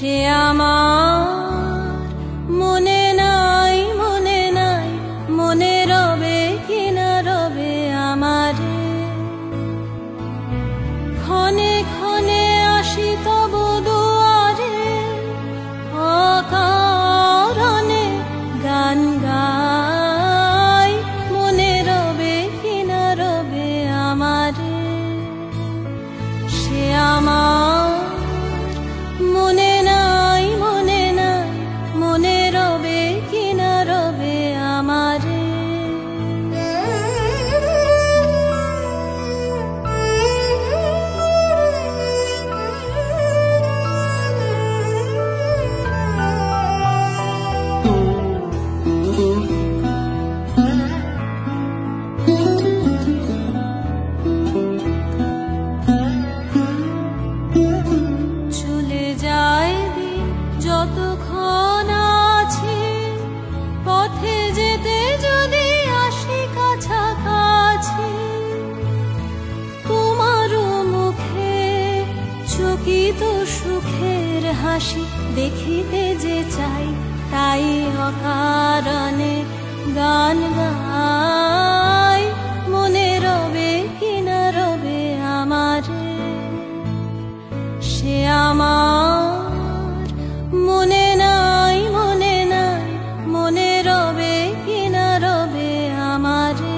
সে আমার মনে নাই, মনে নাই, মনে রবে কিনা রবে আমারে। ক্ষণে ক্ষণে আসি তব দুয়ারে, অকারণে গান গাই, মনে রবে কিনা রবে আমারে। সে আমার মনে নাই, মনে নাই, মনে রবে কিনা রবে আমারে। যতক্ষণ আছে পথে যেতে যদি আসি কাছাকাছি, তোমার মুখে চকিত সুখের হাসি দেখিতে যে চাই, তাই অকারণে গান গাই, মনে রবে কিনা রবে আমারে। সে আমার মনে নাই, মনে নাই, মনে রবে কিনা রবে আমারে।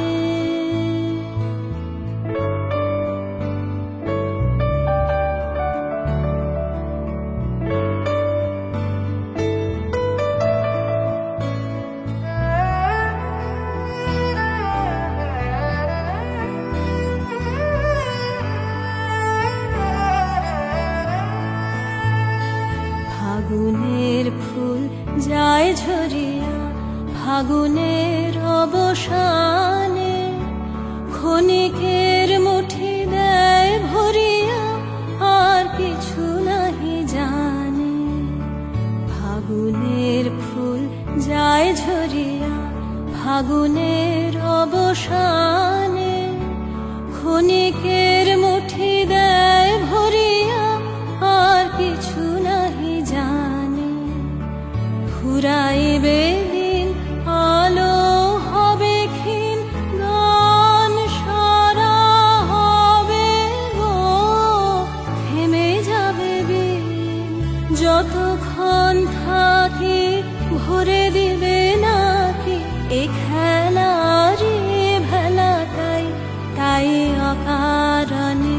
ফাগুনের ফুল যায় ঝরিয়া ফাগুনের অবসানে, ক্ষণিকের মুঠি দেয় ভরিয়া আর কিছু নাহি জানে। ফাগুনের ফুল যায় ঝরিয়া ফাগুনের অবসানে, ক্ষণিকের মুঠি দেয় ভরিয়া আর কিছু নাহি জানে। ফুরাইবে দিন আলো হবে ক্ষীণ, গান সারা হবে গো, থেমে যাবে বিন। যতক্ষণ থাকি ভরে দিবে নাকি এ খেলারি ভেলাটাই, তাই অকারণে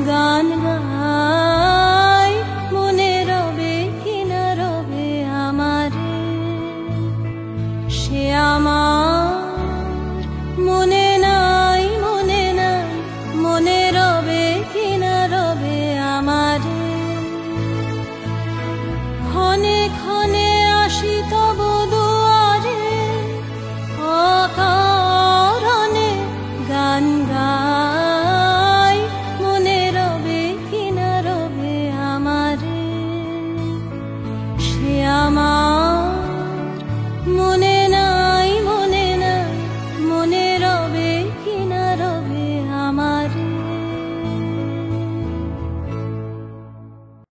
গান গাই, মনে রবে কিনা রবে আমারে। সে